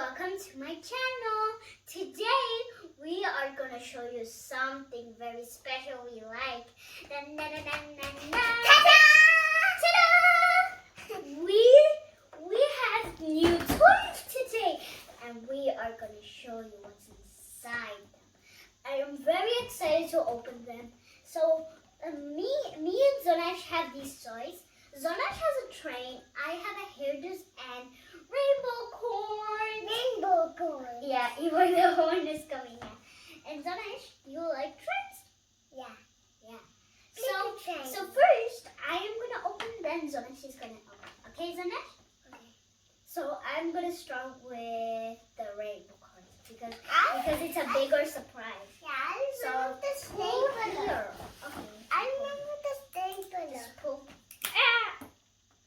welcome to my channel. Today we are going to show you something very special we like. Dun, dun, dun, dun, dun, dun. Ta-da! Ta-da! We have new toys today and we are going to show you what's inside them. I am very excited to open them. So me and Zonash have these toys. Zonash has a train, I have a hairdos and rainbow corns. Rainbow corns. Yeah, even the horn is coming out. And Zonash, you like trains? Yeah. Yeah. Train. So first, I am going to open, then Zonash is going to open. Okay, Zonash? Okay. So I'm going to start with the rainbow corns because it's a bigger surprise. Yeah, I remember the stapler. Here. Okay. I remember the stapler. Just pull.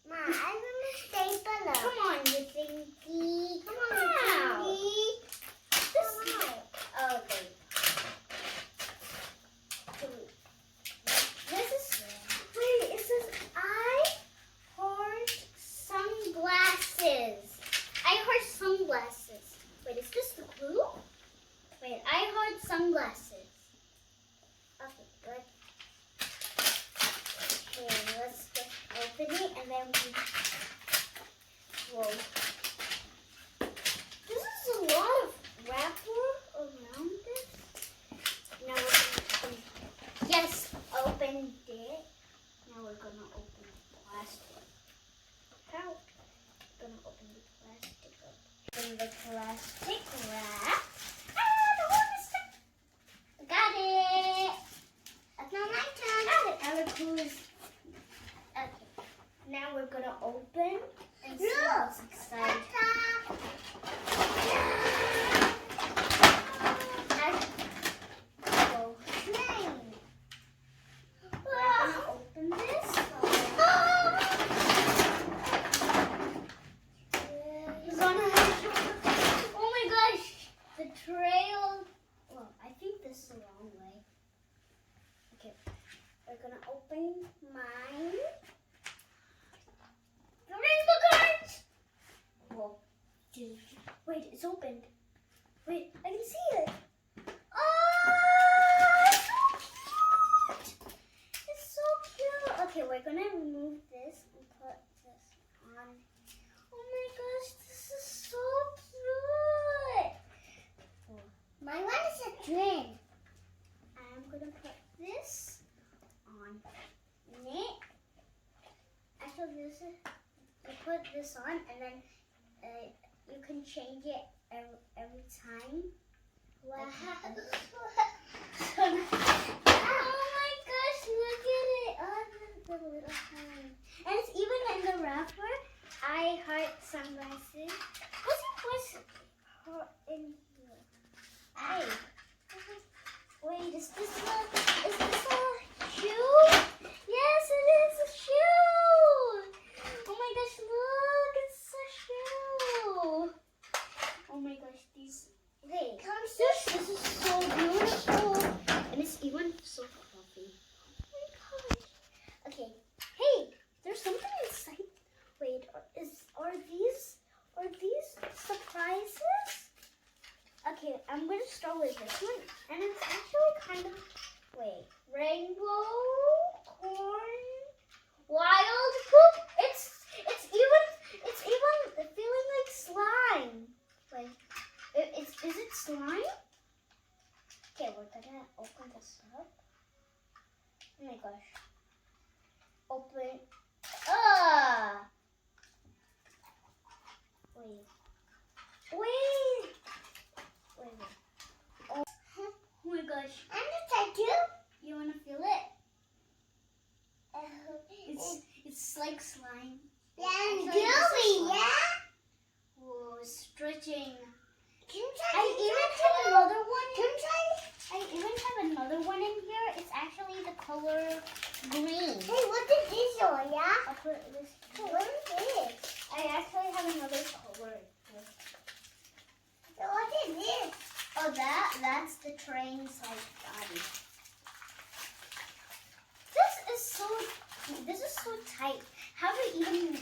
Ma, I remember stapler. Come on, you thinky. Come on, Wow. Teddy. Okay. This is, wait, it says I heart sunglasses. I heart sunglasses. Wait, is this the clue? Wait, I heart sunglasses. Okay, good. Okay, let's just open it and then we, whoa. This is a lot of wrapper around this. Now we're gonna open. Yes, opened it. Now we're gonna open the plastic. How? We're gonna open the plastic up. Open the plastic wrap. Ah, the horn is stuck. Got it. That's not my turn. Got it. Now the glue is. Okay. Now we're gonna open and see what's inside. Open this. Oh my gosh, the trail. Well, I think this is the wrong way. Okay, we're gonna open mine. The rainbow cards. Whoa, wait, it's opened. Wait, I can see it. Oh, it's so cute. It's so cute. Okay, we're gonna remove this and put this on. Oh my gosh, this is so cute. My one is a train. I'm gonna put this on it. Actually, this is, you put this on and then you can change it every time. Wow. Oh my gosh, look at it. Oh, the little hand. And it's even in the wrapper. I heart sunglasses. What's in here? Hey. Wait, is this a shoe? Yes, it is a shoe. Oh my gosh, look, it's a shoe. Oh my gosh, these. Hey, this is so beautiful. And it's even so fluffy. Oh my gosh. Okay. Hey, there's something inside. Wait, are these surprises? Okay, I'm gonna start with this one. And it's actually kind of, wait, rainbow corn wild poop. It's even feeling like slime. Wait. Is it slime? Okay, we're gonna open this up. Oh my gosh. Open. Ah! Wait. Oh my gosh. And the tattoo. You wanna feel it? It's like slime. Yeah, and Actually, this is gooey, slime. yeah? Whoa, stretching. Can I even have another one. I even have another one in here. It's actually the color green. Hey, what is this one, yeah? I'll put this. What is this? I actually have another color. So what is this? Oh, that's the train's like body. This is so tight. How do even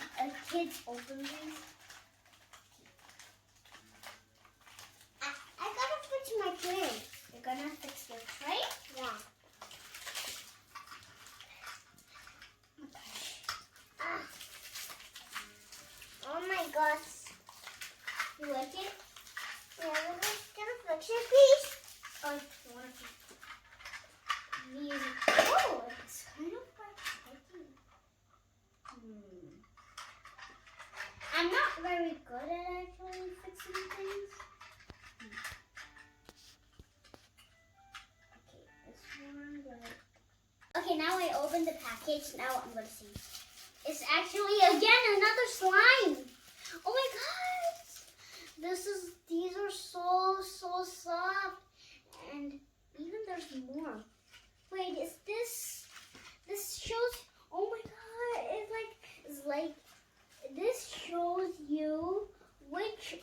kids open these? got. You like it? Yeah, we're gonna fix your piece. Oh, you want to use it? Oh, it's kind of like sticky. I'm not very good at actually fixing things. Okay, this one, like... Okay, now I open the package. Now I'm gonna see. It's actually again another slime. Oh my god! These are so soft, and even there's more. Wait, is this shows? Oh my god! It's like this shows you which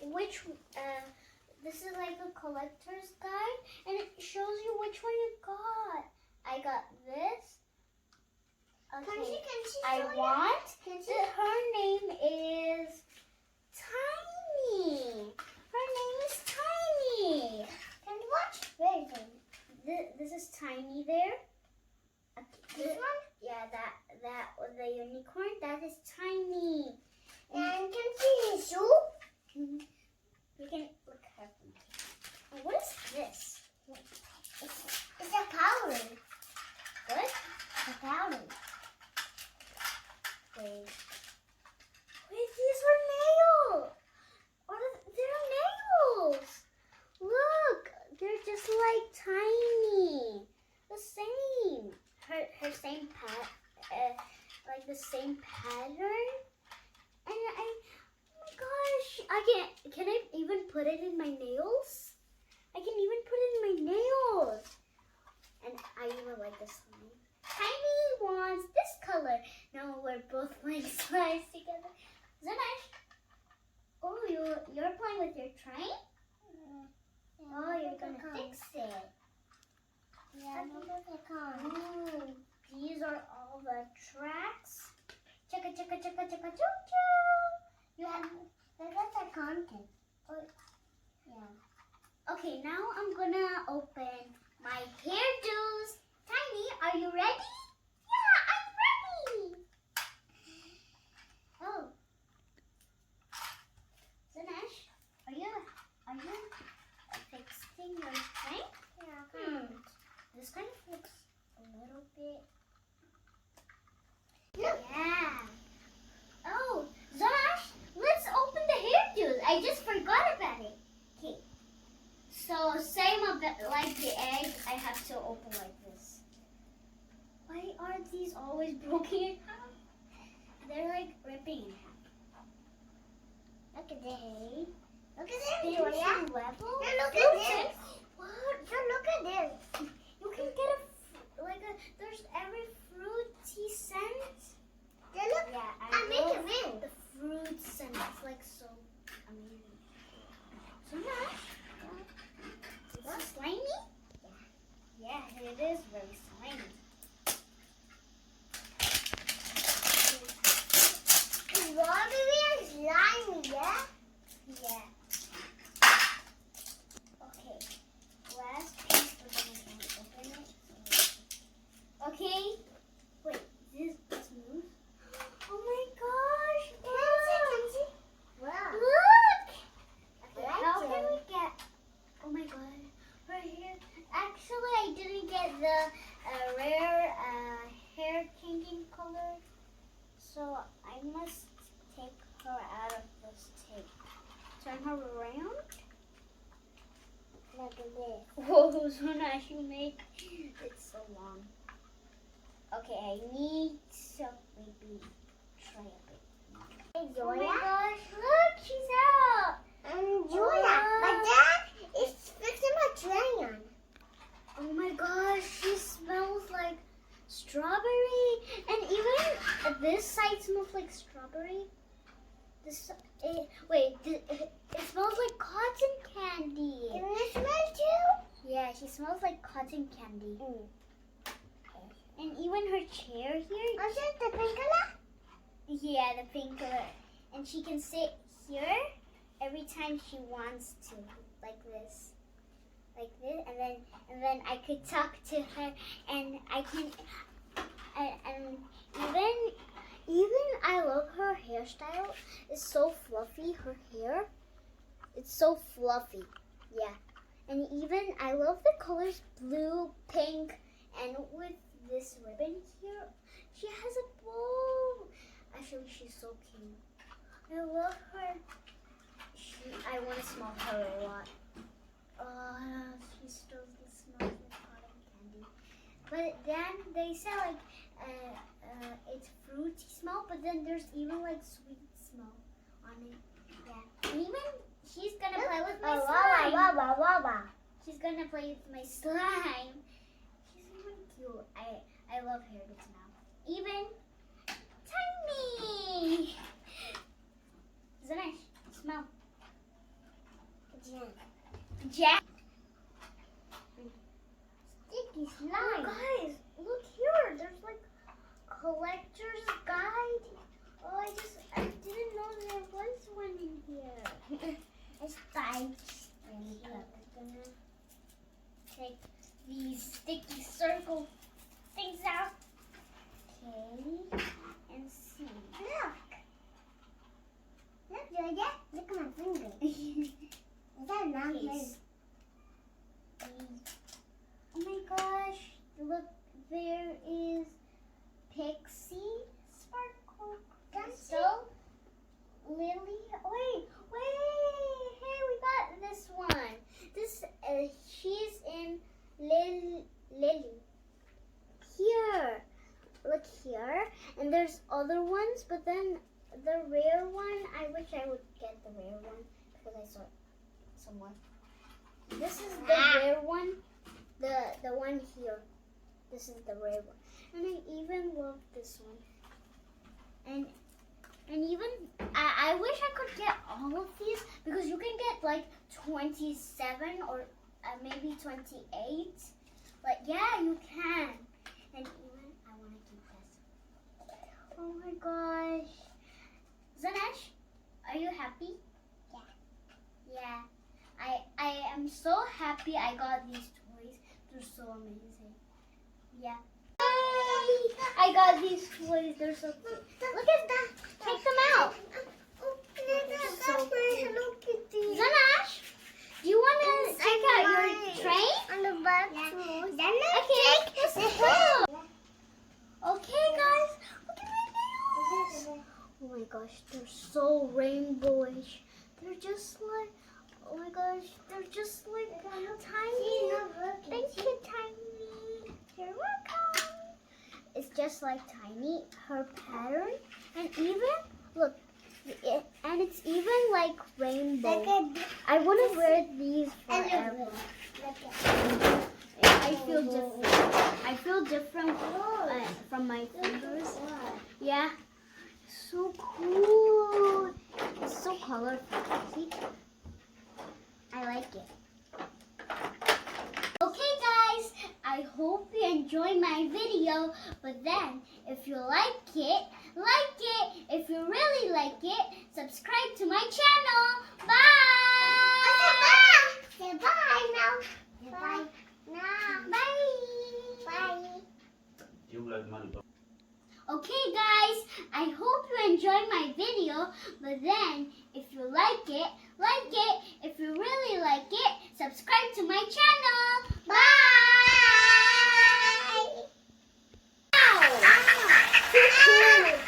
this is like a collector's guide, and it shows you which one you got. I got this. Okay. Can she I show you? want. Can she? Her name is Tiny. Her name is Tiny. Can you watch? Very good. This is Tiny there. This one? Yeah, that was the unicorn. That is Tiny. And can see his shoe? You can look at them. What is this? It's a powder. What? A powder. Wait, these are nails. They're nails. Look, they're just like tiny. The same. Her same like the same pattern. And oh my gosh, can I even put it in my nails? I can even put it in my nails. And I even like this one. Tiny wants this color. No, we're both playing slides together. Zanash. Oh, you're playing with your train? Oh, you're gonna fix it. Yeah, look at the car. These are all the tracks. Chicka chicka chicka chicka choo choo. You have, that's a content. Oh, Yeah. okay, now I'm gonna open my hairdos. Tiny, are you ready? Yeah, I'm ready. Oh, Zanash, are you fixing your train? Yeah. This kind of looks a little bit. Look. Yeah. Oh, Zanash, let's open the hairdos. I just forgot about it. Okay. So same like the egg, I have to open like this. Why are these always broken in half? They're like ripping in half. Look at this. Okay. Look at this, There's Julia. a level. Now look at this. What? So look at this. You can get there's every fruity scent. Now look. Yeah, I make love a ring. the fruit scent. It's like so amazing. So nice. Is it slimy? Yeah, it is very slimy. Strawberry and slimy, yeah? Yeah. Okay. Last piece we're gonna open it. Okay. Wait, this move? Oh my gosh! Look! Wow. Look! Okay, I like how it. can we get? Oh my god! Right here. Actually, I didn't get the rare hair changing color, so I must take her out of this tape. Turn her around. Look at this. Whoa, so nice you make it so long. Okay, I need to maybe try a bit. Hey, Oh my Julia. gosh, look, she's out. Julia, my dad is fixing my train. Oh my gosh, she smells like strawberry. And even this side smells like strawberry. It smells like cotton candy. Can you smell too? Yeah, she smells like cotton candy. And even her chair here. Was it the pink color? Yeah, the pink color. And she can sit here every time she wants to, like this. Like this, and then I could talk to her, and I can, and even even I love her hairstyle. It's so fluffy, her hair. It's so fluffy. Yeah. And even I love the colors blue, pink, and with this ribbon here. She has a bow. Actually, she's so cute. I love her. I want to smell her a lot. She still smells like cotton candy. But then they say like it's fruity smell, but then there's even like sweet smell on it. Yeah. And even she's gonna play with my slime. She's gonna play with my slime. She's even cute. I love her bits now. Even Tiny. Zanesh, smell. Jack. Sticky slime. Oh, guys, look here. There's like collector's guide. Oh, I didn't know there was one in here. It's fine. I'm gonna take these sticky circle things out. Okay, and see. Look, Georgia. Look at my finger. Is that not Yes. Oh my gosh, look, there is Pixie Sparkle Crystal Lily. Wait, hey, we got this one. This, she's in Lily. Here, look here, and there's other ones, but then the rare one, I wish I would get the rare one because I saw it somewhere. This is the rare one. The one here. This is the rare one. And I even love this one. And even I wish I could get all of these because you can get like 27 or maybe 28. But yeah, you can. And even I want to keep this. Oh my gosh. Zanesh, are you happy? Yeah. I am so happy I got these toys. They're so amazing. Yeah. Yay! I got these toys. They're so cute. Look at that. Take them out. That's my Hello Kitty. Zanash, do you want to check out your tray? On the back too. Then Okay, let's go. Okay, guys. Look at my nails. Oh my gosh, they're so rainbowish. They're just like, oh my gosh, they're just like tiny. Thank you, Tiny. You're welcome. It's just like Tiny, her pattern, and even look, and it's even like rainbow. I want to wear these forever. I feel different. I feel different from my fingers. Yeah. So cool. It's so colorful. See? I like it. Okay guys, I hope you enjoyed my video. But then, if you like it, like it. If you really like it, subscribe to my channel. Bye! Say bye now. Bye. Now. Bye! Bye. You like money. Okay guys, I hope you enjoyed my video, but then if you like it, if you really like it, subscribe to my channel. Bye! Ow! Too cool.